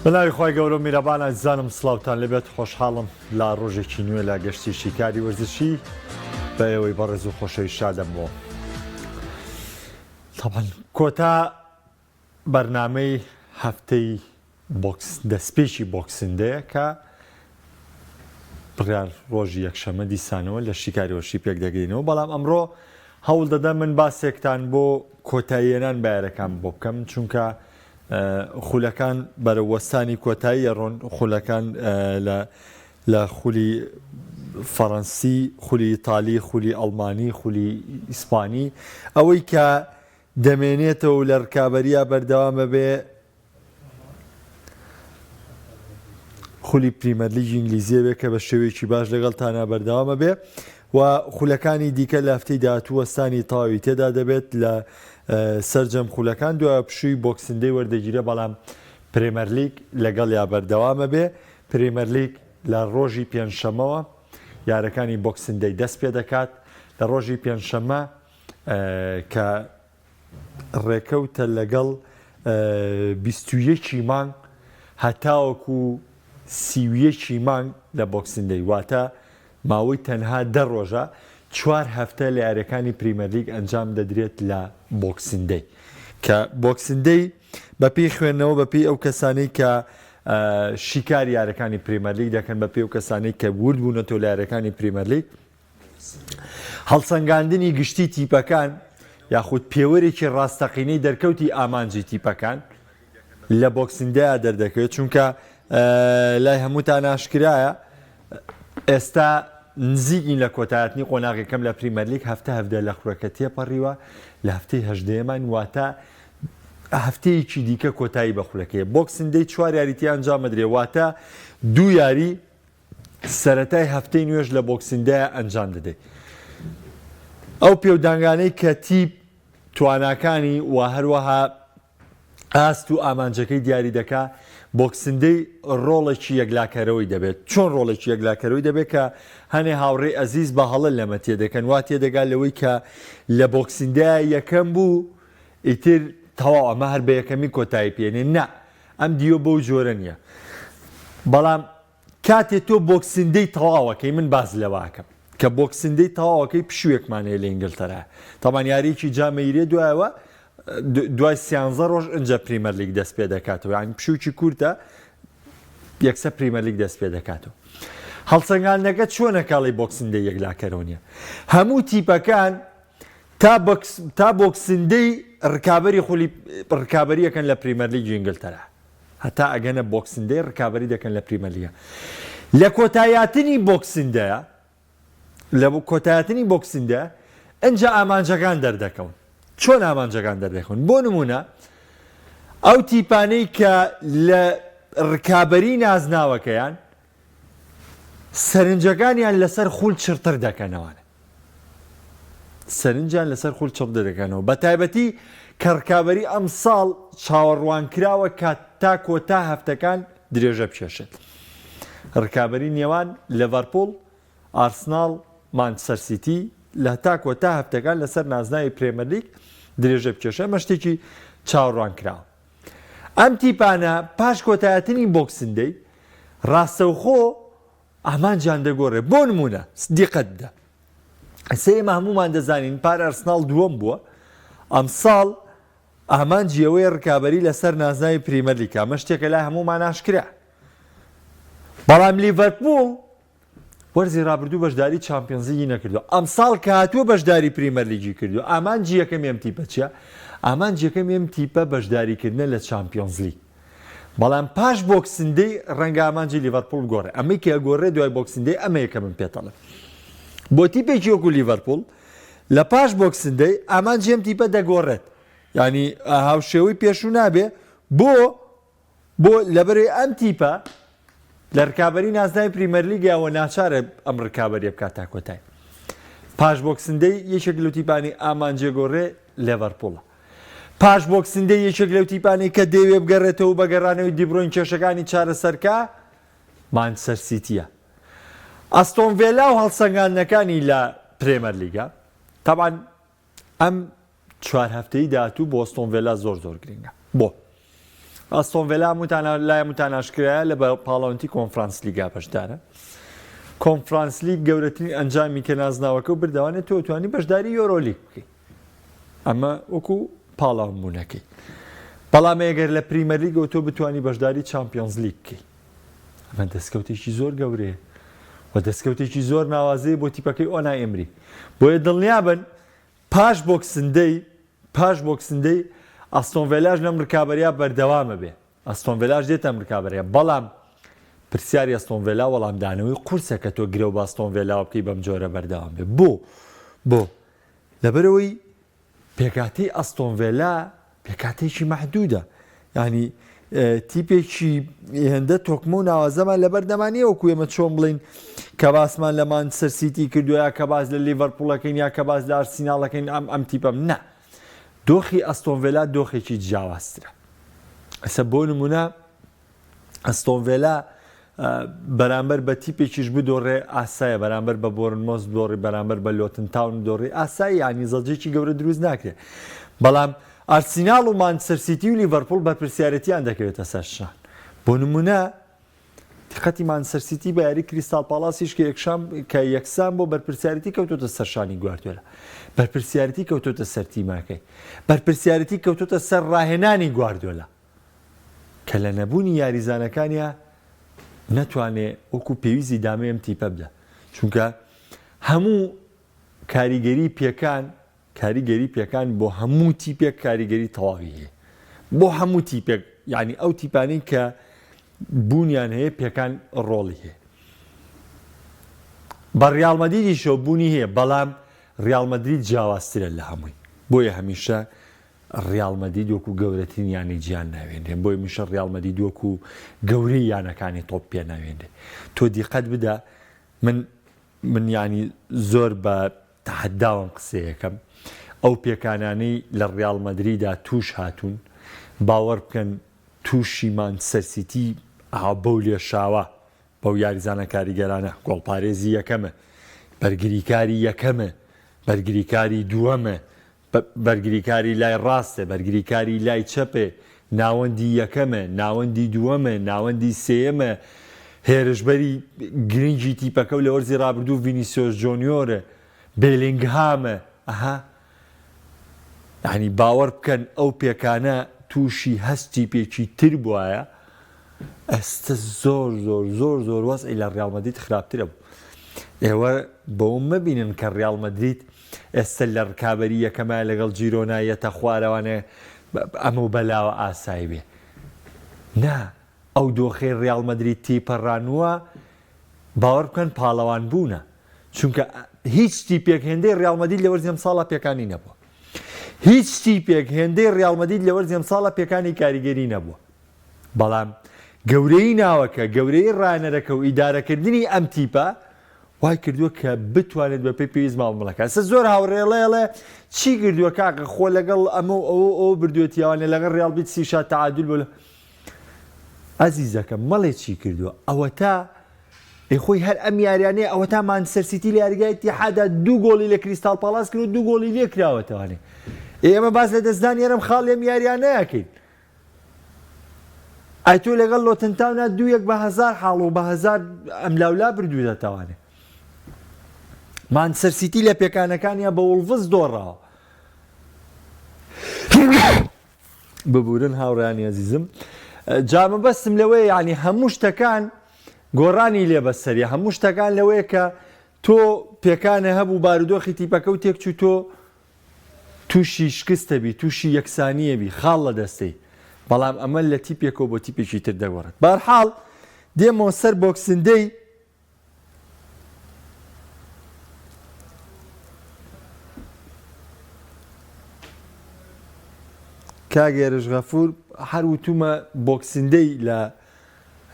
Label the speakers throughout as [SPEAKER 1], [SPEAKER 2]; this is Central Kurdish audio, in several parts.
[SPEAKER 1] بەناوی خۆی گەورە و میرەبان ئازیزانم سڵاوتان لەبێت خۆشحاڵم لا ڕۆژێکی نوێ لە گەشتی شیکاری وەرزشی بە ئێوەی بەڕێز و خۆشەوی شادەمەوە. طبعاً کۆتا بەرنامەی هەفتەی دەستپێکی بۆکسندەیە کە بڕیار ڕۆژی یەکشەمە دیسانەوە لە شیکاری وەرزشی پێک دەگەینەوە، بەڵام ئەمڕۆ هەوڵ دەدەم من باسێکتان بۆ کۆتاییێنان بایەرەکان بۆ بکەم، چونکە خولەکان بەرەوەستانی کۆتایی ڕۆن خولەکان لە خولی فەڕەنسی، خولی ئیتالی، خولی ئەڵمانی، خولی ئیسپانی، ئەوەی کە دەمێنێتەوە لە ڕکابەریە بەردەوامە بێ خولی پریمەرلیگی ئینگلیزیە بێ کە بە شێوەیەکی باش لەگەڵتانە بەردەوامە بێ و خولەکانی دیکە لە هەفتەی داهاتووەستانی تەواوی تێدا دەبێت لە سەرجەم خولەکان دوای پشووی بۆکسندەی وەردەگیرە، بەڵام پرێمەرلیگ لەگەڵ یا بەردەوامە بێ. پرێمەرلیگ لە ڕۆژی پێنجشەمەوە یارەکانی بۆکسندەی دەست پێ دەکات، لە ڕۆژی پێنجشەمە کە ڕێکەوتە لەگەڵ 21 مانگ هەتاوەکو 31 مانگ لە بۆکسندەی، واتە ماوەی تەنها 10 ڕۆژە 4 هەفتە لە یاریەکانی پریمەرلیگ ئەنجام دەدرێت لە بۆکسندەی، کە بۆکسندەی بەپێی خوێندنەوە بەپێی ئەو کەسانەی کە شیکاری یاریەکانی پریمەرلیگ دەکەن، بەپێی ئەو کەسانەی کە ورد بوونەتەوە لە یاریەکانی پریمەرلیگ، هەڵسەنگاندنی گشتی تیپەکان یاخود پێوەرێکی ڕاستەقینەی دەرکەوتی ئامانجی تیپەکان لە بۆکسندەیە دەردەکەوێت، چونکە لای هەمووتان ئاشکرایە ئێستا نزیگین لە کۆتایەتنی قۆناغەکەم لە پریمەرلیگ هەفتە لە خوڕەکە تێپەڕیوە لە هەفتەی هەژدەیەمان، واتە هەفتەیەکی دیکە کۆتایی بە خولەکەیە. بۆکسندەی 4 یاریتی ئەنجام دەدرێت، واتە 2 یاری سەرەتای هەفتەی نوێژ لە بۆکسندەیە ئەنجام دەدەیت. ئەو پێودانگانەی کە تیپ تواناکانی و هەروەها ئاست و ئامانجەکەی دیاری دەکا، بۆکسندەی ڕۆڵێکی یەکلاکەرەوەی دەبێت. چۆن ڕۆڵێکی یەکلاکەرەوەی دەبێت کە هەنێ هاوڕێ ئەزیز بە هەڵە لەمە تێدەکەن، وا تێدەگات لەوەی کە لە بۆکسندەیە یەکەم بوو ئیتر تەواو ئەمە هەر بە یەکەمی کۆتایی پێێنێ، نا ئەم دیوە بەو جۆرە نییە. بەڵام کاتێک تۆ بۆکسندەی تەواوەکەی، من باز لەواکەم کە بۆکسندەی تەواوەکەی پشوویەکمانەیە لە ئینگلتەرا، تەمان یاریکی جامەیرێ دوایەوە دوای 13 ڕۆژ ئەنجە پریمەرلیگ دەست پێ دەکاتەوە، یانی پشووکی کورتە یەکسە پریمەرلیگ دەست پێ دەکاتەوە. هەڵسەنگاندنەکە چۆنە کاڵی بۆکسندەی یەکلاکەرەوە نییە، هەموو تیپەکان تا بۆکسندەی ڕکابەریەکەن لە پریمەرلیگی ئینگلتەرا، هەتا ئەگەنە بۆکسندەی ڕکابەری دەکەن لە پریمەرلیگە. لە کۆتاییاتنی بۆکسندەیە، لە کۆتاییاتنی بۆکسندە ئەنجە ئامانجەکان دەردەکەون. چۆن ئامانجەکان دەردەکەون؟ بۆ نمونە ئەو تیپانەی کە لە ڕکابەری نازناوەکەیان سەرنجەکانیان لەسەر خول چرتر دەکەنەوەە، سەرنجیان لەسەر خول چرتر دەکەنەوە، بە تایبەتی کە ڕکابەری ئەم ساڵ چاوەڕوان کراوە کە تا کۆتا هەفتەکان درێژە بچێشێت. ڕکابەری نێوان لێڤەرپوڵ، ئارسناڵ، مانچستەر سیتی لە تا کۆتا هەفتەکان لەسەر نازناوی پرێمەرلیگ درێژە بکێشە، ئەمە شتێکی چاوەڕوان کراوە. ئەم تیپانە پاش کۆتایەتنی بۆکسندەی ڕاستەوخۆ ئامانجیان دەگۆڕێ. بۆ نمونە دیقەت بدە، ئێمە هەمومان دەزانین پار ئەرسناڵ دووەم بووە، ئەم ساڵ ئامانجی ئەوەی ڕکابەری لەسەر نازناوی پریمەرلیگ، ئەمە شتێکە لای هەمومان ئاشکرا. بەڵام لیڤەرپوڵ وەرزی ڕابردوو بەشداری چامپیۆنزیگی نەکردو، ئەم ساڵ کە هاتووە بەشداری پریمەرلیگی کردو. ئامانجی یەکەم ئەم تیپە چییە؟ ئامانجی یەکەم ئەم تیپە بەشداریکردنە لە چامپیۆنز لیگ. بەڵام پاش بۆکسندەی ڕەنگە ئامانجی لیڤەرپوڵ گۆڕێ، ئەمەی کە گۆڕێ دوای بۆکسندەی ئەمە یەکەمم پێتەڵێ. بۆ تیپێکی وەکو لیڤەرپوڵ لە پاش بۆکسندەی ئامانجی ئەم تیپە دەگۆڕێت، ینی هاوشێوەی پێشوو نابێ بۆ لەبەرێ ئەم تیپە لە ڕکابەری نازناوی پریمەرلیگەوە ناچارە ئەم ڕکابەریە بکات تا کۆتایی. پاش بۆکسندەی یەکێک لەو تیپانی ئامانجێ گۆڕێ لێڤەرپوڵە. پاش بۆکسندەی یەکێک لەو تیپانی کە دەیوێ بگەڕێتەوە بە گەڕانەوەی دیبڕۆین کێشەکانی چارەسەرکە مانچستەر سیتیە. ئەستۆن ڤیلا و هەڵسەنگاندنەکانی لە پرێمەرلیگە، تەبعاً ئەم 4 هەفتەی داهاتوو بۆ ئەستۆن ڤیلا زۆر گرنگە. بۆ ئەستۆن ڤیلا لای متاناشکرایە لە پاڵەوەندی کۆنفرانس لیگا بەشدارە. کۆنفرانس لیگ گەورەترین ئەنجامی کە نازناوەکە و بردەوانێت تۆ توانی بەشداری یۆرۆلیگ بکەیت. ئەمە وەکو پاڵاوبوونەکەی. بەڵام ئەگەر لە پریمەر لیگەوە تۆ بتوانی بەشداری چامپیۆنز لیگ بکەیت. ئەمە دەستکەوتێکی زۆر گەورەیە و دەستکەوتێکی زۆر ناوازەیە بۆ تیپەکەی ئۆنای ئێمری. بۆیە دڵنیابن پاش بۆکسندەی ئەستۆن ڤیلاش لەم ڕکابەریە بەردەوامە بێ. ئەستۆن ڤیلاش دێتە ڕکابەریە، بەڵام پرسیاری ئەستۆن ڤیلا وەڵامدانەوەی قورسە کە تۆ گرە و بە ئەستۆن ڤیلاوە بکەی بەم جۆرە بەردەوام بێ. بۆ لەبەرەوەی پێکاتەی ئەستۆن ڤیلا پێکاتێکی مەحدودە، ینی تیپێکی هێندە تۆکمە و ناوازەمان لەبەر دەمانیە وەکو ئێمە چۆن بڵین کە باسمان لە مانچستەر سیتی کردووە یا کە باز لە لیڤەرپوڵەکەین یا کە باز لە ئارسیناڵەکەین ئەم تیپەم نە. دۆخی ئەستۆن ڤیلا دۆخێکی جیاوازترە. ئەسە بۆ نمونە ئەستۆن ڤیلا بەرامبەر بە تیپێکیش بدۆڕێ ئاسایە، بەرامبەر بە بۆرنمۆس بدۆڕی، بەرامبەر بە لۆتن تاون دۆڕی ئاسایی، ینی زەڵجێکی گەورە دروست ناکرێت. بەڵام ئارسیناڵ و مانچستەر سیتی و لیڤەرپوڵ بەرپرسیارەتیان دەکەوێتە سەر شان. بۆ نمونە دقەتی مانچستەر سیتی بە یاری کریستال پاڵاسیش کە یەکسان بۆ بەرپرسیارەتی کەوتۆتە سەرشانی گواردیۆلا، بەرپرسیارەتی کەوتۆتە سەر تیماکەی، بەرپرسیارەتی کەوتۆتە سەر ڕاهێنانی گواردیۆلا کە لە نەبوونی یاریزانەکانیە نەتوانێت وەکو پێویستی دامەی ئەم تیپە بدە. چونکە هەموو کاریگەری پێکان بۆ هەموو تیپێک کاریگەری تەواوی هەیە، بۆ هەموو تیپێک، ینی ئەو تیپانەی کە بوونیان هەیە پێکان ڕۆڵی هەیە. بە ڕیاڵ مەدریدیشەوە بوونی هەیە، بەڵام ڕیاڵ مەدرید جیاوازترە لە هەمووی. بۆیە هەمیشە ڕیاڵ مەدرید وەکو گەورەترین یانی گیان ناوێنرێن، بۆی میشە ڕیاڵ مەدرید وەکو گەورەی یانەکانی تۆپ پێ ناوێنرێ. تۆ دیقەت بدە، من ینی زۆر بە تەحەداوم قسەیەکەم، ئەو پێکانانەی لە ڕیاڵ مەدریدا توش هاتوون باوەڕ بکەن تووشی مانچستەر سیتی بەو لێشاوە بەو یاریزانە کاریگەرانە گۆڵپارێزی یەکەمە، بەرگریکاری یەکەمە، بەرگریکاری دووەمە، بەرگریکاری لای ڕاستە، بەرگریکاری لای چەپێ، ناوەندی یەکەمە، ناوەندی دووەمە، ناوەندی سێیەمە، هێرشبەری گرنگی تیپەکە و لە وەرزی ڕابردوو ڤینیسیۆس جۆنیۆرە، بێلینگهامە. ینی باوەڕ بکەن ئەو پێکانە تووشی هەستی پێکی تر بواە، ئەستە زۆر وەزعی لە ڕیاڵ مەدرید خراپترە بوو. ئێوە بەوە مەبینن کە ڕیاڵ مەدرید ئێستا لە ڕکابەری یەکەمە لەگەڵ جیرۆنایەتە خوارەوانێ ئەمە بەلاوە ئاسایی بێ. نا، ئەو دۆخەی ڕیاڵ مەدرید تێپەڕانووە باوەڕ بکەن پاڵەوان بوونە، چونکە هیچ تیپێک هێندەی ڕیاڵ مەدرید لە وەرزی ئەم ساڵە پێکانی نەبووە. هیچ تیپێک هێندەی ڕیاڵ مەدرید لە وەرزی ئەم ساڵە پێکانی کاریگەری نەبووە. بەڵام گەورەی ناوەکە، گەورەی ڕانەرەکە و ئیدارەکردنی ئەم تیپە وای کردووە کە بتوانێت بە پێی پێویست مامەڵەکە. ئەستا زۆر هاوڕێڵێڵێ چی کردووە کاکە خۆ لەگەڵ ئەمە ئەو بردوێتیاوانێ لەگەڵ ڕیاڵ بیت سیشا تعادل بۆ لە ئەزیزەکە مەڵێ چی کردووە. ئەوە تا خۆی هەر ئەم یاریانەیە، ئەوە تا مانچستەر سیتی لە یاریگای ئیتیحادا 2 گۆڵی لە کریستال پالاس کرد و 2 گۆڵی لێ کراوەتەوانێ. ئێمە باز لە دەستدانی یارم خاڵ ئەم یاریانەیەکەین. ئای تۆ لەگەڵ لۆتن تاونا 2-1 بە 1000 حاڵ و بە 1000 ئەملاولا بردوو دەتەوانێ. مانچستەر سیتی لە پێکانەکانیان بە وڵڤز دۆڕاوە. ببورن هاوڕێیانی عەزیزم، جا مەبەستم لەوەیە، ینی هەموو شتەکان گۆڕانی لێ بەسەریە، هەموو شتەکان لەوەیە کە تۆ پێکانە هەبوو بارودۆخی تیپەکە و تێکچوو تۆ تووشی شکستە بی، تووشی یەکسانیە بی، خاڵ لە دەستەی. بەڵام ئەمە لە تیپێکەوە بۆ تیپێکی تر دەگۆڕێت. بەرحاڵ دێمەوە سەر بۆکسندەی کاگێرش غەفور هەر وتومە بۆکسندەی لە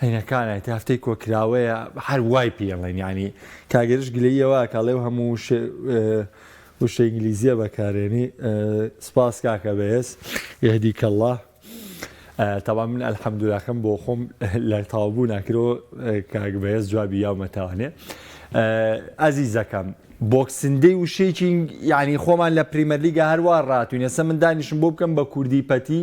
[SPEAKER 1] هەینەکانە تا هەفتەی کۆکراوەیە هەر وای پێڵێن، ینی کاگەرش گلەیەوە کاڵێ و هەموو وشە ئینگلیزیە بەکارێنی. سپاس کاکە بەهێز یهدیکە الله. تەوا من ئەلحەمدولیلاکەم بۆ خۆم لە تاوابوو ناکرەوە کاک بەهێز جوابی یاومەتەوانێ. ئازیزەکەم بۆکسندەی وشەیەکی ینی خۆمان لە پریمەرلیگە هەروە ڕاتوین ئێستا من دانیشم بۆ بکەم بە کوردی پەتی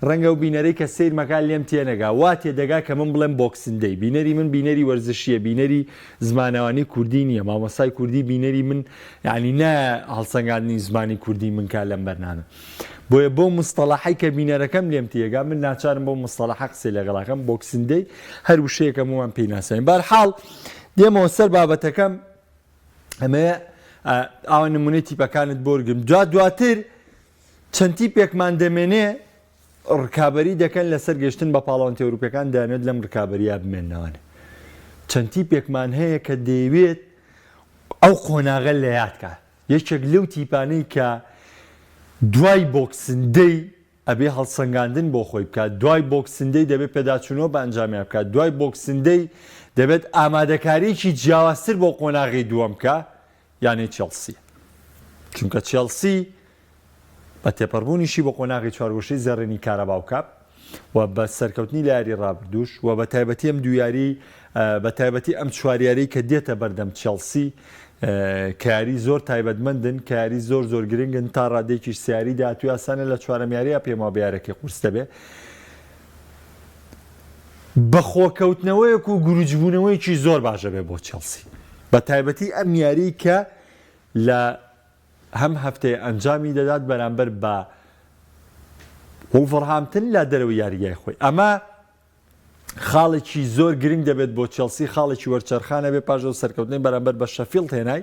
[SPEAKER 1] ڕەنگە و بینەرەی کە سیرمەکان لێم تێنەگا وا تێدەگا کە من بڵێم بۆکسندەی بینەری من بینەری وەرزشیە بینەری زمانەوانی کوردی نییە مامۆسای کوردی بینەری من ینی نە هەڵسەنگاندنی زمانی کوردی منکە لەم بەرنامە بۆیە بۆ مستەڵەحی کە بینەرەکەم لێم تێگا من ناچارم بۆ مستەڵەح قسەی لەگەڵاکەم بۆکسندەی هەر وشەیەکەم ومان پێی ناسێن بەرحاڵ دێمەوە سەر بابەتەکەم ئەمەیە ئاوا نمونەی تیپەکانت بۆرگم دواتر چەند تیپێکمان دەمێنێ ڕکابەری دەکەن لەسەر گەشتن بە پاڵەوانتە ئەوروپیەکان دەیانێت لەم ڕکابەریە بمێننەوەن چەند تیپێکمان هەیە کە دەیەوێت ئەو قۆناغە لە یادکە یەکێک لەو تیپانەی کە دوای بۆکسندەی ئەبێ هەڵسەنگاندن بۆ خۆی بکات دوای بۆکسندەی دەبێت پێداچوونەوە بە ئەنجامیان بکات دوای بۆکسندەی دەبێت ئامادەکاریی جیاوازتر بۆ قۆناغی دووەم بکە یانەی چێلسی چونکە چێلسی بە تێپەڕبوونیشی بۆ قۆناغی چوارگۆشەی زەڕێنی کارەباو کاپ و بە سەرکەوتنی لە یاری ڕابردوش و بە تایبەتی ئەم دویاری بە تایبەتی ئەم چواریارەی کە دێتە بەردەم چێلسی کاری زۆر تایبەتمەندن کاری زۆر گرنگن تا ڕادێکی سیاری داهاتوی ئاسانە لە چوارەمیاریە پێما بیارەکەی قورس دەبێ بە خۆکەوتنەوەیەک و گروجبوونەوەیکی زۆر باشە بێ بۆ چێلسی بە تایبەتی ئەم یاری کە لە هەم هەفتەیە ئەنجامی دەدات بەرامبەر بە وولڤەرهامپتن لە دەرەوەی یاریگای خۆی ئەمە خاڵێکی زۆر گرنگ دەبێت بۆ چێلسی خاڵێکی وەرچەرخانە بێ پاش ئەو سەرکەوتنەی بەرامبەر بە شەفیڵد هێنای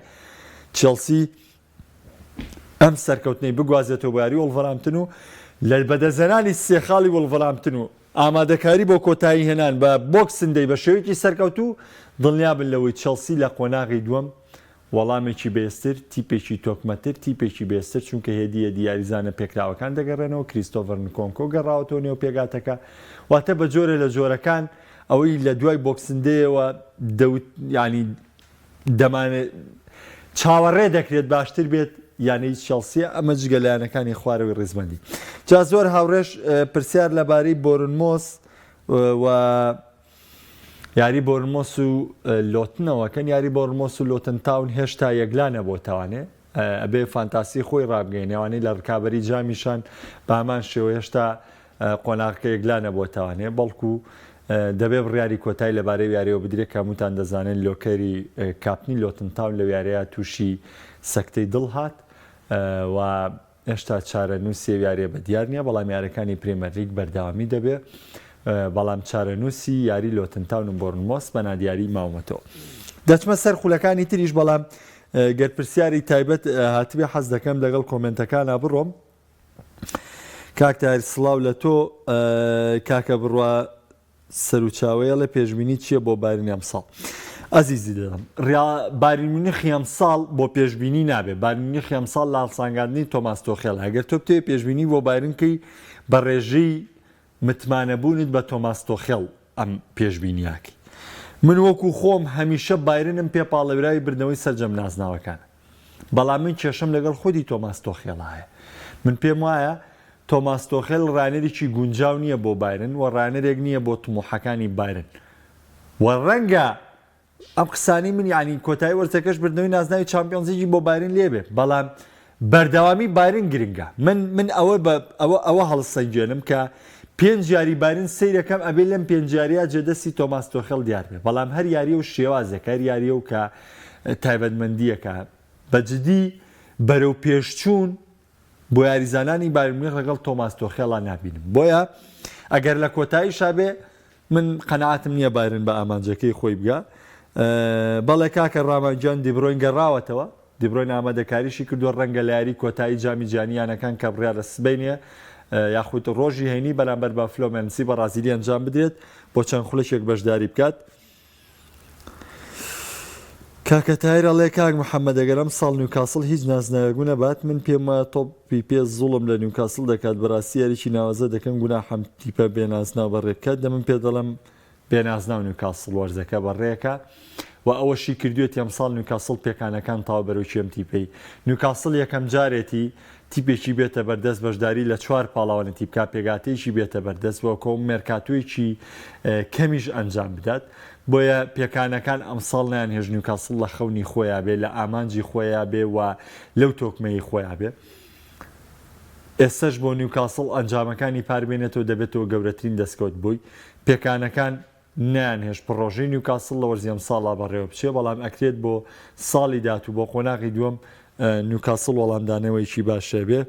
[SPEAKER 1] چێلسی ئەم سەرکەوتنەی بگوازێتەوە بە یاری وولڤەرهامپتن و لە بەدەزەنانی سێخاڵی وولڤەرهامپتن و ئامادەکاری بۆ کۆتایی هێنان بە بۆکسندەی بە شێوەیەکی سەرکەوت و دڵنیابن لەوەی چێلسی لە قۆناغی دووەم وەڵامێکی بێستر تیپێکی تۆکمەتر تیپێکی بێستر چونکە هێدیە دیاریزانە پێکراوەکان دەگەڕێنەوە کریستۆفەر نکۆنکۆ گەڕاوەتەوە نێو پێگاتەکە واتە بە جۆرە لە جۆرەکان ئەوەی لە دوای بۆکسندەیەوە ینی دەمانێت چاوەڕێ دەکرێت باشتر بێت یانەی چێلسیە ئەمە جگەلایەنەکانی خوارەوەی ڕێزمەندی جا زۆر هاوڕێش پرسیار لەبارەی بۆرنمۆس و یاری بۆرنمۆس و لۆتنەوەکەن یاری بۆرنمۆس و لۆتن تاون هێشتا یەکلانە بۆ تاوانێ ئەبێ فانتاسی خۆی ڕابگەینەوەی لە ڕکابەری جامیشان بامان شێوە هێشتا قۆناغەکە یەکلانە بۆ تاوانێ بەڵکو دەبێ بڕیاری کۆتایی لەبارەی یاریەوە بدرێت کەموتان دەزانن لۆکەری کاپنی لۆتن تاون لە یاریە تووشی سەکتەی دڵ هات و هێشتا چارەنووسی یاریە بە دیار نییە بەڵام یاریەکانی پرێمەرلیگ بەردەوامی دەبێ بەڵام چارەنووسی یاری لۆتنتاون و بۆرنمۆس بە نادیاری ماومەتەوە دەچمە سەر خولەکانی تریش بەڵام گەرپرسیاری تایبەت هاتبێ حەز دەکەم لەگەڵ کۆمنتەکانە بڕۆم کاکتاری سڵاو لە تۆ کاکە بڕوا سەرچاوەیە لە پێشبینی چییە بۆ بارینی ئەمساڵ ئەزیزی دەدەم بارینمونی ئەمساڵ بۆ پێشبینی نابێت بارینی ئەمساڵ لە هەڵسانگاندنی تۆماس تۆخێڵ ئەگەر تۆ بتێ پێشبینی بۆ بارینکەی بە ڕێژەی متمانەبوونت بە تۆماس تۆخێڵ ئەم پێشبینیاکی من وەکو خۆم هەمیشە بایرنم پێپاڵەویراوی بردنەوەی سەرجەم نازناوەکانە بەڵام من کێشەم لەگەڵ خودی تۆماس تۆخێڵ هەیە من پێم وایە تۆماس تۆخێڵ ڕانەرێکی گونجاو نییە بۆ بایرن و ڕانەرێک نییە بۆ تموحەکانی بایرن و ڕەنگە ئەم قسانی من یعنی کۆتایی وەرزەکەش بردنەوەی نازناوی چامپیۆنزیی بۆ بایرن لێبێ بەڵام بەردەوامی بایرن گرنگە من ئەوە هەڵسەنگێنم کە پێنج یاری بارین سیرەکەم ئەبێ لەم پێنجاریە جێدەستی تۆماس تۆخێڵ دیار بێ بەڵام هەر یاریە و شێوازێک هەر یاریە و کە تایبەتمەندیەکە بەجددی بەرەو پێشچوون بۆ یاریزانانی بارمی ڕەگەڵ تۆماس تۆخێڵا نبینم بۆیە ئەگەر لە کۆتایی شابێ من قەنەعاتم نییە بارن بە ئامانجەکەی خۆی بگە بەڵێ کاکە ڕامانجان دیبرۆین گەڕاوەتەوە دیبرۆین ئامادەکاریشی کردووە ڕەنگە لە یاری کۆتایی جامی جیهانیانەکان کە بڕیا لە سبەینە یاخود ڕۆژی هەینی بەرامبەر بە فلۆمەنسی بە ڕازیلی ئەنجام بدرێت بۆ چەند خولەکێک بەشداری بکات کاکە تایرەڵێ کاک محەممەد ئەگەرم ساڵ نیوکاسڵ هیچ نازناوەگو نەبات من پێم وایە تۆپی پێ زوڵم لە نیوکاسڵ دەکات بەڕاستی یاریی ناوازە دەکەم گوناحەم تیپە بێنازناو بەڕێکات دە من پێ دەڵم بێنازناو نیوکاسڵ وەرزەکە بەڕێەکە و ئەوەشی کردوێت ئەمساڵ نیوکاسڵ پێکانەکان تاوا بەرەوچێم تیپەی نیوکاسڵ یەکەم جارێتی تیپێکی بێتە بەردەست بەشداری لە 4 پاڵاوانە تیپکا پێگاتەیەکی بێتە بەردەست بۆ کۆم مێرکاتۆیەکی کەمیش ئەنجام بدات بۆیە پێکانەکان ئەمساڵ نیان هێژ نیوکاسڵ لە خەونی خۆیان بێ لە ئامانجی خۆیان بێ و لەو تۆکمەی خۆیان بێ ئێستش بۆ نیوکاسڵ ئەنجامەکانی پاربێنێتەوە دەبێتەوە گەورەترین دەستکەوت بووی پێکانەکان نیان هێش پڕۆژەی نیوکاسڵ لە وەرزی ئەمساڵا بەڕێوە بچێ بەڵام ئەکرێت بۆ ساڵی داهاتوو بۆ قۆناغی دووەم نیوکاسڵ وەڵامدانەوەیکی باشە بێ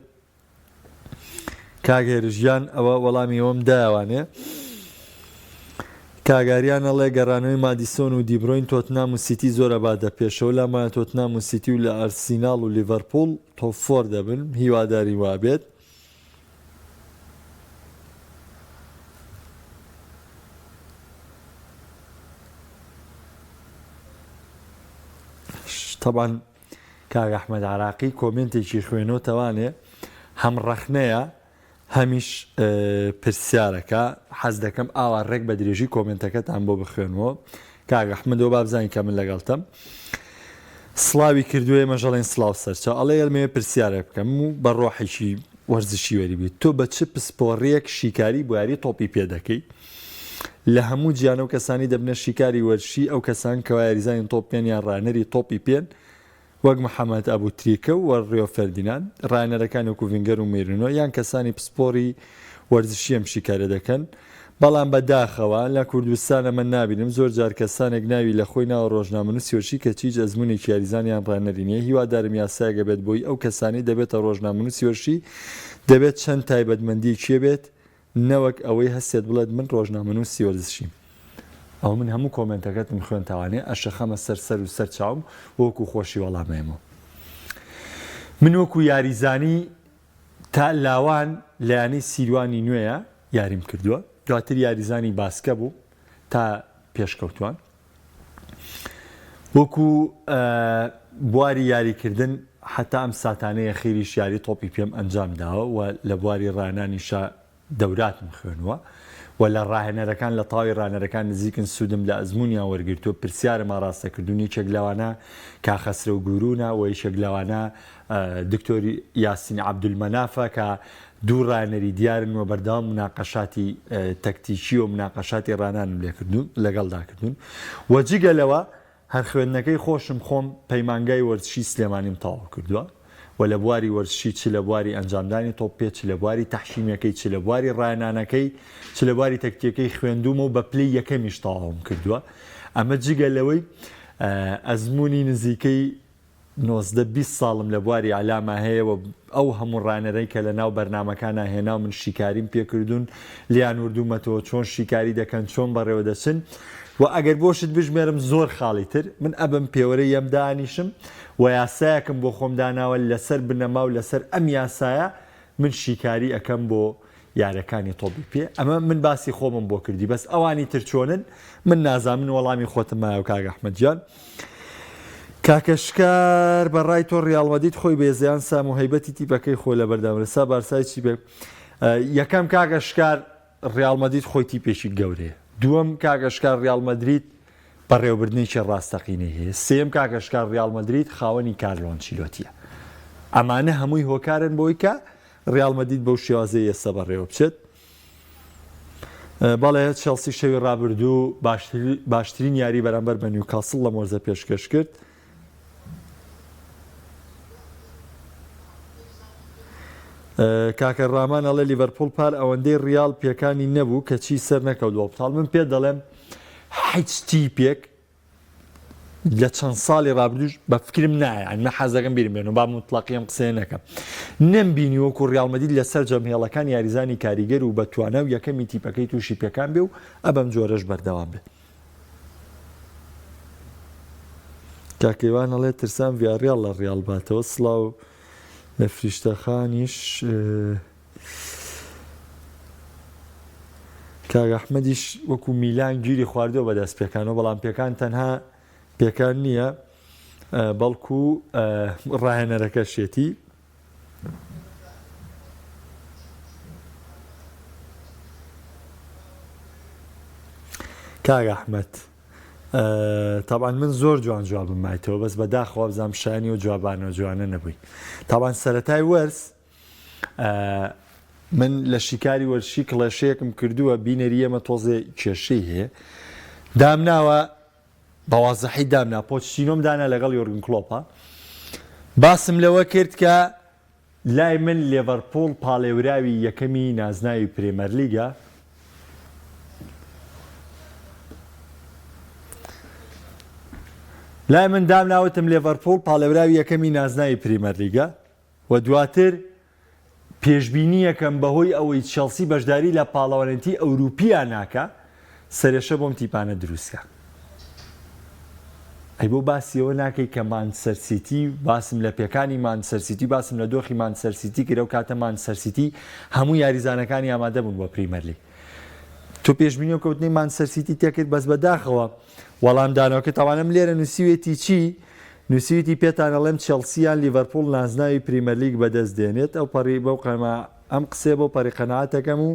[SPEAKER 1] کاگێرژیان ئەوە وەڵامی ئەوەم داوانێ کاگاریان ئەڵێ گەڕانەوەی مادیسۆن و دیبرۆین تۆتنام و سیتی زۆرە بادە پێشەوە لامایە تۆتنام و سیتی و لە ئەرسیناڵ و لیڤەرپۆڵ تۆپ 4 دەبن هیواداری وابێت طبعا کاگ ئەحمەد عراقی کۆمنتێکی خوێنۆتەوانێ هەم ڕەخنەیە هەمیش پرسیارەکە حەز دەکەم ئاوا ڕێک بە درێژی کۆمنتەکەتان بۆ بخوێنەوە کاگ ئەحمەدەوە با بزانین کە من لەگەڵتم سڵاوی کردووە مەژەڵێن سڵاو سەرچە ئەڵێ ئەلمێ پرسیارە بکەم و بە ڕۆحێکی وەرزشی وەریبێت تۆ بە چ پسپۆڕیەک شیکاری بۆ یاری تۆپی پێ دەکەی لە هەموو جیانە و کەسانی دەبنە شیکاری وەرشی ئەو کەسان کەوا یاریزانی تۆپیان یان ڕانەری تۆپی پێن وەک محەممەد ئەبوتریکە و ڕێۆ فەردینان ڕانەرەکان وەکو ڤینگەر و میرنۆ یان کەسانی پسپۆری وەرزشی ئەم شیکارە دەکەن بەڵام بەداخەوە لە کوردستانە من نبینم زۆر جار کەسانێک ناوی لە خۆی ناوە ڕۆژنامەنووسی وەرشی کە چیج ئەزمونێکی یاریزانیان ڕانەری نیە هیوادارم یاسایەکە بێت بۆی ئەو کەسانی دەبێتە ڕۆژنامەنووسی وەرشی دەبێت چەند تایبەتمەندی کێ بێت نەوەک ئەوەی هەستێت بڵێت من ڕۆژنامەنووسی وەرزشیم ئەو من هەموو کۆمنتەکەتم خوێن تاوانێ ئەشەخەمە سەر و سەر چاوم وەکو خۆشی وەڵامێمەوە من وەکو یاریزانی تا لاوان لایەنەی سیروانی نوێیە یاریم کردووە دواتر یاریزانی باسکە بوو تا پێشکەوتوان وەکو بواری یاریکردن حتا ئەم ساتانەیە خێریش یاری تۆپی پێم ئەنجام داوە و لە بواری ڕانانیشە دەوراتم خوێنووە و لە ڕاهێنەرەکان لە تاوی ڕانەرەکان نزیکن سوودم لە ئەزمونیان وەرگرتووە پرسیارەمە ڕاستەکردنی چێکلاوانە کاخەسرە و گورونە و چێکلاوانە دکتۆری یاسین عەبدولمەنافە کە دوو ڕانەری دیارن و بەردەوام مناقەشاتی تەکتیکی و مناقەشاتی ڕانانم لەگەڵداکردون و جگەلەوە هەر خوێندنەکەی خۆشم خۆم پەیمانگای وەرزشی سلێمانیم تاوا کردووە و لە بواری وەرزشی چ لە بواری ئەنجامدانی تۆپێ چ لە بواری تەحشیمەکەی چ لە بواری ڕانانەکەی چ لە بواری تەکتیەکەی خوێندومە و بە پلەی یەکەمیش تاوام کردووە ئەمە جگەلەوەی ئەزمموی نزیکەی 19 ساڵم لە بواری عەلامە هەیە و ئەو هەموو ڕانەرەی کە لە ناو بەرنامەکانە هێنا و من شیکاریم پێکردوون لیان وردوومەتەوە چۆن شیکاری دەکەن چۆن بەڕێوە دەچن و ئەگەر بۆشت بژمێرم زۆر خاڵی تر من ئەبم پێوەرە یەم دانیشم و یاسایەکم بۆ خۆم داناوە لەسەر بنەما و لەسەر ئەم یاسایە من شیکاری ئەەکەم بۆ یارەکانی تۆپی پێ ئەمە من باسی خۆمم بۆ کردی بەس ئەوانی تر چۆنن من نازانم وەڵامی خۆتم مایە و کاگ ئەحمەدجان کاکەشکار بەڕای تۆ ڕیاڵمەدیت خۆی بێزیان سام و هەیبەتی تیپەکەی خۆی لە بەردەمرسا بارسای چی بێ یەکەم کاگەشکار ڕیاڵمەدیت خۆی تیپێکی گەورەیە دووەم کاگەشکار ڕیاڵمەدریت بەڕێوەبردنێکی ڕاستەقینەی هەیە سێم کاگەشکار ڕیاڵمەدریت خاوەنی کارلۆ ئەنچیلۆتیە ئەمانە هەمووی هۆکارن بۆی کە ڕیاڵمەدیت بەو شێوازەیە ئێستا بەڕێوە بچێت بەڵێ چێلسی شەوی ڕابردوو باشترین یاری بەرامبەر بە نیوکاسڵ لە مۆرزە پێشکەش کرد کاکە ڕامان ئەڵێ لیڤەرپۆڵ پار ئەوەندەی ڕیاڵ پێکانی نەبوو کە چی سەر نەکەوتوە بتاڵ من پێ دەڵێم هیچ تیپێک لە چەند ساڵی ڕابردوش بە فکرم نایە ئەمە حەز دەکەم بیرم بێنەوە با موتڵەقیم قسەیە نەکەم نەمبینی وەکو ڕیاڵمەدید لەسەر جەمهێڵەکان یاریزانی کاریگەر و بەتوانە و یەکەمی تیپەکەی تووشی پێکان بێ و ئەبەم جۆرەش بەردەوام بێت کاکەیوان ئەڵێ ترسان ڤیاریاڵ لە ڕیاڵ باتەوە سڵاو لە فریشتەخانیش کاگ ئەحمەدیش وەکو میلان گیری خواردەوە بەدەست پێکانەوە بەڵام پێکان تەنها پێکان نییە بەڵکو ڕاهێنەرەکە شێتی کاگ ئەحمەد طبعا من زۆر جوان جوابم مایتەوە بەس بەداخەوە بزانام شایانی و جوابانە جوانە نەبووی. طبعا سەرەتای وەرز من لە شیکاری وەرشی کڵێشەیەکم کردووە بینەری ئێمە تۆزێ کێشەی هەیە دامناوە بەوازەحی دامنا پۆچتینۆم دانا لەگەڵ یۆرگن کلۆپە باسم لەوە کرد کە لای من لێڤەرپۆڵ پاڵێوراوی یەکەمی نازناوی پرێمەر لیگە لای من دامناوتم لێڤەرپۆڵ پاڵێوراوی یەکەمی نازناوی پرێمەر لیگە و دواتر پێشبینی یەکەم بەهۆی ئەوەی چێلسی بەشداری لە پاڵەوانێتی ئەوروپیان ناکە سەرێشە بۆم تیپانە دروستکە. ئەی بۆ باسیەوە ناکەی کە مانچستەر سیتی باسم لە پێکانی مانچستەر سیتی باسم لە دۆخی مانچستەر سیتی کرە و کاتە مانچستەر سیتی هەموو یاریزانەکانی ئامادە بوون بۆ پریمەر لیگ. تۆ پێشبینی و کەوتنی مانچستەر سیتی تێکرد بەس بەداخەوە وەڵامدانەوەکە تاوانم لێرە نووسیوێتی چی؟ نووسیویتی پێتان ئەڵێم چێلسیان لیڤەرپۆڵ نازناوی پریمەر لیگ بەدەست دێنێت ئەو پەڕی بەو قەمە ئەم قسێ بۆ پەڕی قەناعەتەکەم و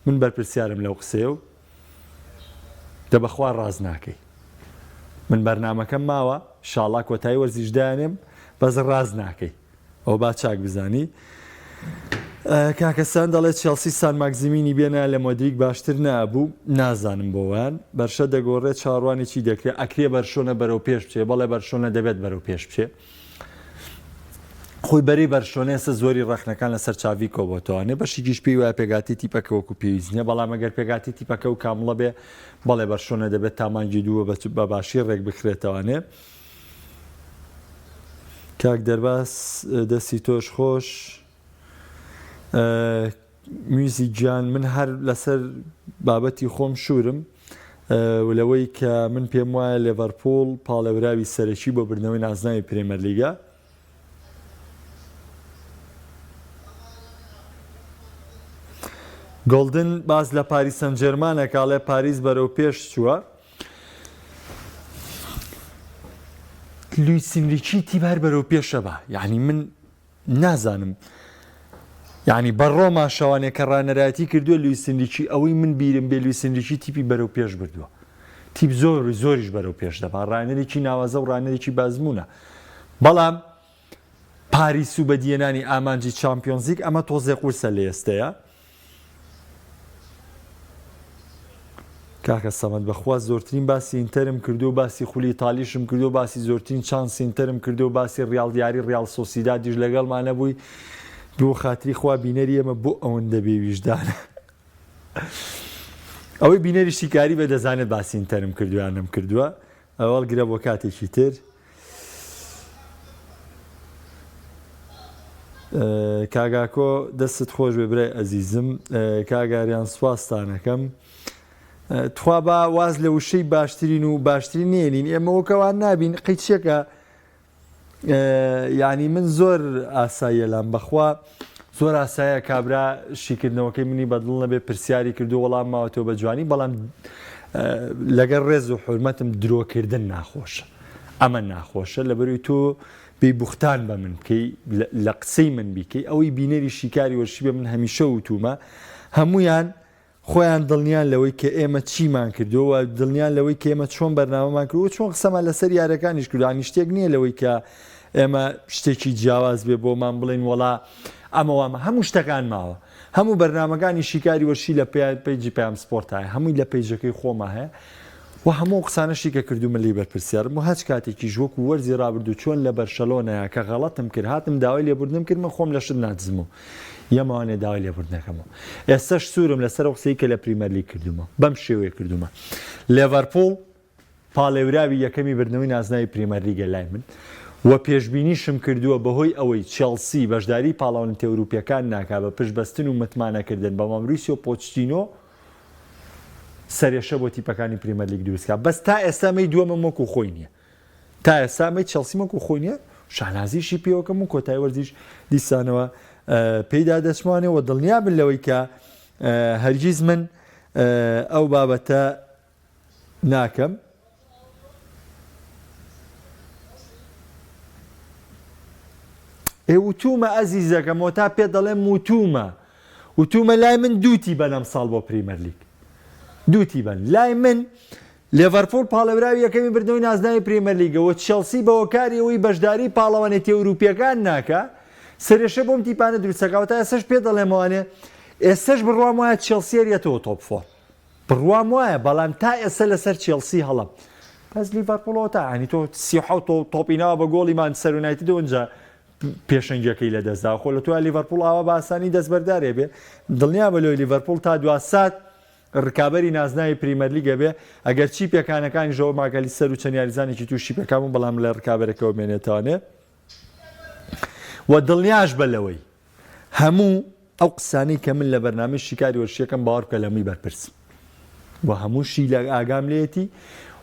[SPEAKER 1] من بەرپرسیارم لەو قسێ و دەبەخوا ڕاز ناکەی. من بەرنامەکەم ماوە شاڵا کۆتایی وەرزیشدانێم بەس ڕاز ناکەی ئەو با چاک بزانی. کاکەسان دەڵێت چێلسی سان ماگزیمینی بێنە لە مۆدریک باشتر نابوو نازانم بۆوان بەرشە دەگۆڕێت چاڕوانێکی دەکرێت ئەکرێ بەرشۆنە بەرەو پێش بچێ بەڵێ بەرشۆنە دەبێت بەرەو پێش بچێ خۆی بەری بەرشۆنە ئێستا زۆری ڕەخنەکان لەسەر چاوی کۆبۆتەوانێ بەشێکیش پێی وایە پێگاتی تیپەکە وەکو پێویست نییە بەڵام ئەگەر پێگاتی تیپەکە و کامڵە بێ بەڵێ بەرشۆنە دەبێت تامانگی دووە بە باشی ڕێک بخرێتەوانێ. کاک دەرباس دەستی تۆش خۆش میوزی گیان من هەر لەسەر بابەتی خۆم شوورم لەوەی کە من پێم وایە لێڤەرپۆڵ پاڵەوراوی سەرەکی بۆ بردنەوەی نازناوی پرێمەر لیگە گۆڵدن باز لە پاریس سەن جێرمانە کاڵێ پاریس بەرەو پێش چووە لویس ئینریکی تیبار بەرەو پێشە بە یعنی من نازانم یعنی بەڕۆما شەوانێک کە ڕانەرایەتی کردووە لویس ئینریکی ئەوەی من بیرم بێ لویس ئینریکی تیپی بەرەو پێش بردووە تیپ زۆریش بەرەو پێش دەبا ڕانەرێکی ناوازە و ڕانەرێکی بازمونە بەڵام پاریس و بەدیێنانی ئامانجی چامپیۆنز لیگ ئەمە تۆزێ قورسە لە ئێستەیە. کاکە سەمەد بەخوا زۆرترین باسی ئینتەرم کردو و باسی خولی ئیتالیشم کردو و باسی زۆرترین چانسی ئینتەرم کردو و باسی ڕیال دیاری ڕیال سۆسیدادیش لەگەڵمانە بووی بۆ خاتری خوا بینەری ئەمە بۆ ئەوەندە بێ ویژدانە ئەوەی بینەری شیکاری بە دەزانێت باسی ئینتەرم کردویانم کردووە ئەوەڵ گرە بۆ کاتێکی تر. کاگاکۆ دەستت خۆش بێ برای ئەزیزم کاگاریان سوپاستانەکەم توا بە واز لە وشەی باشترین و باشترین نێنین ئێمە وەکەوان نابین قیچێکە یعنی من زۆر ئاساییە لام بەخوا زۆر ئاسایە کابرا شیکردنەوەکەی منی بەدڵ نەبێ پرسیاری کردو وەڵام ماوەتەوە بە جوانی بەڵام لەگەر ڕێز و حورمەتم درۆکردن ناخۆشە ئەمە ناخۆشە لەبەروی تۆ بێ بوختان بە من بکەی لە قسەی من بیکەی ئەوەی بینەری شیکاری وەرشی بە من هەمیشە وتومە هەمویان خۆیان دڵنیان لەوەی کە ئێمە چیمان کردووە دڵنیان لەوەی کە ئێمە چۆن بەرنامەمان کردووە چۆن قسەمان لەسەر یارەکانیش کردوانی شتێک نییە لەوەی کە ئێمە شتێکی جیاواز بێ بۆمان بڵێن وەڵا ئەمەوامە هەموو شتەکان ماوە هەموو بەرنامەکانی شیکاری وەرشی لە پیجی پێم سپۆرتایە هەمووی لە پیجەکەی خۆمە هەیە و هەموو قسانەشی کە کردومە لی بەرپرسیارم و هەچ کاتێکی ژوەک و وەرزی ڕابردوو چۆن لە بەرشەلۆنەیە کە غەڵەتم کرد هاتم داوای لێبوردنم کرد من خۆم لە شت ناتزمەوە یەماوانێ داوای لێبوردنەکەمەوە ئێستاش سوورم لەسەر قسەی کە لە پریمەر لیگ کردومە بەم شێوەیە کردومە لێڤەرپۆڵ پاڵێوراوی یەکەمی بردنەوەی نازناوی پریمەر لیگە لای من و پێشبینیشم کردووە بەهۆی ئەوەی چێلسی بەشداری پاڵەوانێتی ئەوروپیەکان ناکا بە پشتبەستن و متمانەکردن بە ماوریسیۆ پۆچتینۆ سەرێشە بۆ تیپەکانی پریمەر لیگ دروستکە بەس تا ئێستامەی دووەمە وەکو خۆی نییە تا ئێستامەی چێلسی وەکو خۆی نییە شانازیشی پێوەکەم و کۆتایی وەرزیش دیسانەوە پێیدا دەچمانێەوە دڵنیا بن لەوەی کە هەرگیز من ئەو بابەتە ناکەم وتومە ئەزیزەکەمەوە تا پێ دەڵێم وتومە لای من دووتی بەنەم ساڵ بۆ پریمەر لیگ دووتی بن لای من لێڤەرپۆڵ پاڵەوراوی یەکەمی بردنەوەی نازناوی پرێمەر لیگەوە چێلسی بە هۆکاریەوەی بەشداری پاڵەوانێتی ئەوروپیەکان ناکە سەرێشە بۆم تیپانە دروستەکەوە ئێستش پێ دەڵێمەوانێ ئێستش بڕوام وایە چێلسی هێریەتەوە تۆپ فۆر بڕوام وایە بەڵام تا ئێستا لەسەر چێلسی هەڵم بەس لیڤەرپۆڵەوە تا ینی تۆ 37 تۆپینەوە بە گۆڵی مانچستەر یونایتد ئەوەنجا پێشەنگەکەی لە دەستدا خۆ لە توای لیڤەرپۆڵ ئاوا بە ئاسانی دەستبەردارێ بێ دڵنیا بە لەوەی لیڤەرپۆڵ تا دوا سات ڕکابەری نازناوی پریمەر لیگە بێ ئەگەر چی پێکانەکانی ژەوە ماگەلی سەر و چەند یاریزانێکی تووشی پێکام و بەڵام لە ڕکابەرەکەەوە مێنێتوانێ و دڵنیاش بە لەوەی هەموو ئەو قسانەی کە من لە بەرنامەی شیکاری وەرشیەکەم باوەڕ بکە لەمووی بەرپرسم و هەمووشی لە ئاگام لێتی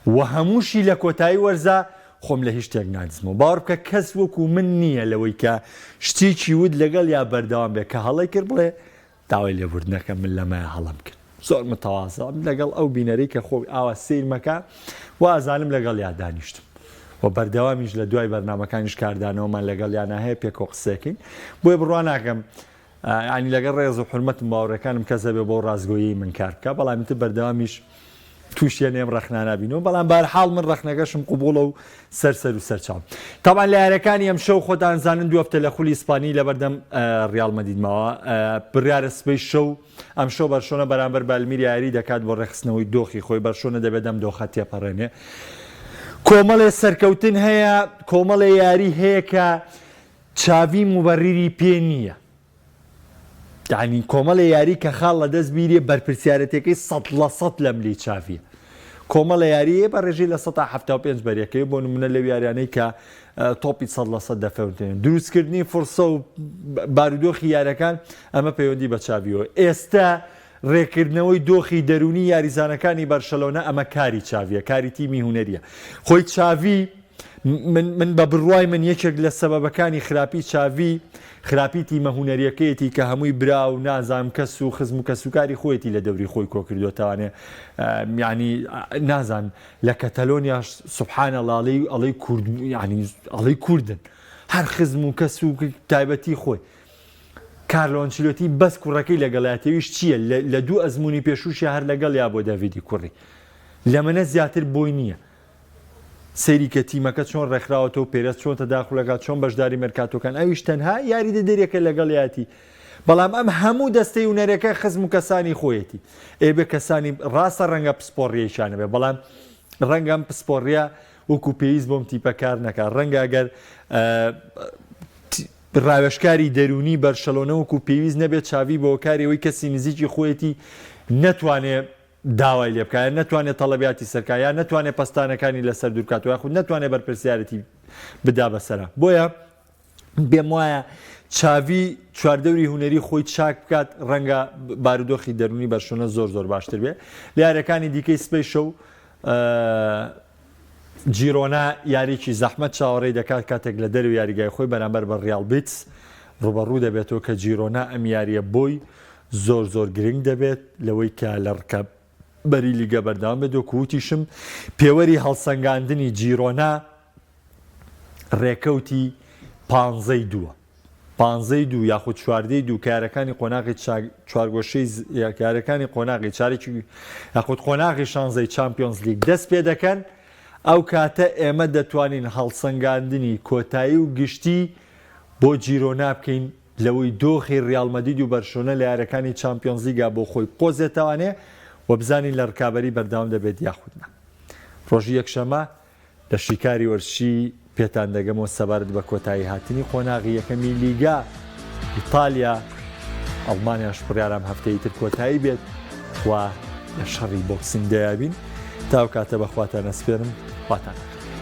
[SPEAKER 1] و هەمووشی لە کۆتایی وەرزە خۆم لە هیچ شتێک نادزمەوە باوەڕ بکە کەس وەکو من نییە لەوەی کە شتێکی ود لەگەڵ یا بەردەوام بێ کە هەڵی کرد بڵێ داوای لێبوردنەکە من لەمایە هەڵم کرد زۆر متەوازەم لەگەڵ ئەو بینەرەی کە خۆی ئاوا سیرمەکە و ئازانم لەگەڵ یا دانیشتم و بەردەوامیش لە دوای بەرنامەکانیش کاردانەوەمان لەگەڵ یانە هەیە پێکۆ قسەکەین بۆیە بڕوا ناکەم ینی لەگەڵ ڕێز و حرمەتم باوەڕەکانم کەسە بێ بۆ ڕازگۆیی من کار بکە بەڵامیتر بەردەوامیش تووشیە نێم ڕەخنانابینەوە بەڵام بەرحاڵ من ڕەخنەکەشم قوبوڵە و سەر و سەرچاو تاوان لە یارەکانی ئەم شەو خۆتان زانن دو هەفتە لە خولی ئیسپانی لەبەردەم ڕیال مەدیدماوە بڕیارە سبەی شەو ئەم شەو بەرشۆنە بەرامبەر بالمیری یاری دەکات بۆ ڕێخستنەوەی دۆخی خۆی بەرشۆنە دەبێت ئەم دۆخە تێپەڕێنێ کۆمەڵێ سەرکەوتن هەیە کۆمەڵێ یاری هەیە کە چاوی موبەڕیری پێ نییە یعنی کۆمەڵە یاری کە خاڵ لە دەست بیرێ بەرپرسیارەتەکەی 100% لەم لی چاویە کۆمەڵە یاریە بە ڕێژەی لە 175 بەریەکەی بۆ نمونە لەو یاریانەی کە تۆپی 100% دەفەوتێن دروستکردنی فرسە و بارودۆخی یارەکان ئەمە پەیوەندی بە چاویەوە ئێستا ڕێکردنەوەی دۆخی دەرونی یاریزانەکانی بەرشەلۆنە ئەمە کاری چاویە کاری تیمی هونەریە خۆی چاوی من بە بڕوای من یەکێک لە سەبەبەکانی خراپی چاوی خراپی تیمە هونەریەکەیەتی کە هەمووی برا و نازام کەس و خزم و کەسوکاری خۆیەتی لە دەوری خۆی کۆکردوتوانێ ینی نازان لە کەتەلۆنیاش سوبحانە ئەڵەی کورد ینی ئەڵەی کوردن هەر خزم و کەس و تایبەتی خۆی کارلۆ ئەنچلۆتی بەس کوڕەکەی لەگەڵایەتەویش چییە لە دوو ئەزمموی پێشوشی هەر لەگەڵ یا بۆ داڤیدی کوڕی لە منە زیاتر بۆی نییە سەیری کە تیمەکە چۆن ڕێکخراوەتەوە پێرەست چۆن تەداخولەکات چۆن بەشداری مەرکاتۆکان ئەویش تەنها یاری دەرێکە لەگەڵ یاتی بەڵام ئەم هەموو دەستەی هونەرەکە خزم و کەسانی خۆیەتی ئێبێ کەسانی ڕاستە ڕەنگە پسپۆڕیەیشانە بێ بەڵام ڕەنگەم پسپۆڕیا وەکو پێویست بۆم تیپە کار نەکات ڕەنگە ئەگەر ڕاوێژکاری دەرونی بەرشەلۆنە وەکو پێویست نەبێت چاوی بۆ کارەوەی کەسی نزیکی خۆیەتی نەتوانێت داوای لێ بکایە نەتوانێت تەڵەبیاتی سەرکایە نەتوانێت پستانەکانی لەسەر دوورکاتەوە خود نەتوانێت بەرپرسیارەتی بدا بەسەرە بۆیە بێم وایە چاوی چواردەوری هونەری خۆی چاک بکات ڕەنگە بارودۆخی دەرونی بەرشۆنە زۆر باشتر بێ لە یارەکانی دیکەی سبەی شەو جیرۆنا یاریکی زەحمەت چاوەڕێی دەکات کاتێک لە دەرو یاریگای خۆی بەرامبەر بە ڕیال بیتس ڕوبەڕوو دەبێتەوە کە جیرۆنا ئەم یاریە بۆی زۆر گرنگ دەبێت لەوەی کە لە ڕکاب بەری لیگە بەردەوام بێت وەکووتیشم پێوەری هەڵسەنگاندنی جیرۆنا ڕێکەوتی 15 یاخود 42 کارەکانی قۆناغی چوارگۆشەی یارەکانی قۆناغی چارێکی یاخود قۆناغی شانزەی چامپیۆنز لیگ دەست پێ دەکەن ئەو کاتە ئێمە دەتوانین هەڵسەنگاندنی کۆتایی و گشتی بۆ جیرۆنا بکەین لەوەی دۆخی ڕیال مەدید و بەرشۆنە لە یارەکانی چامپیۆنز لیگا بۆ خۆی قۆزێتوانێ و بزانین لە ڕکابەری بەردەوام دەبێت یاخودنا ڕۆژی یەکشەمە لە شیکاری وەرشی پێتان دەگەمەوە سەبارەت بە کۆتایی هاتنی قۆناغی یەکەمی لیگا ئیتالیا ئەڵمانیاش پڕیارام هەفتەی تر کۆتایی بێت و لە شەڕی بۆکسینگ دەیابین تاو کاتە بەخواتان ئەسپێرم خواتان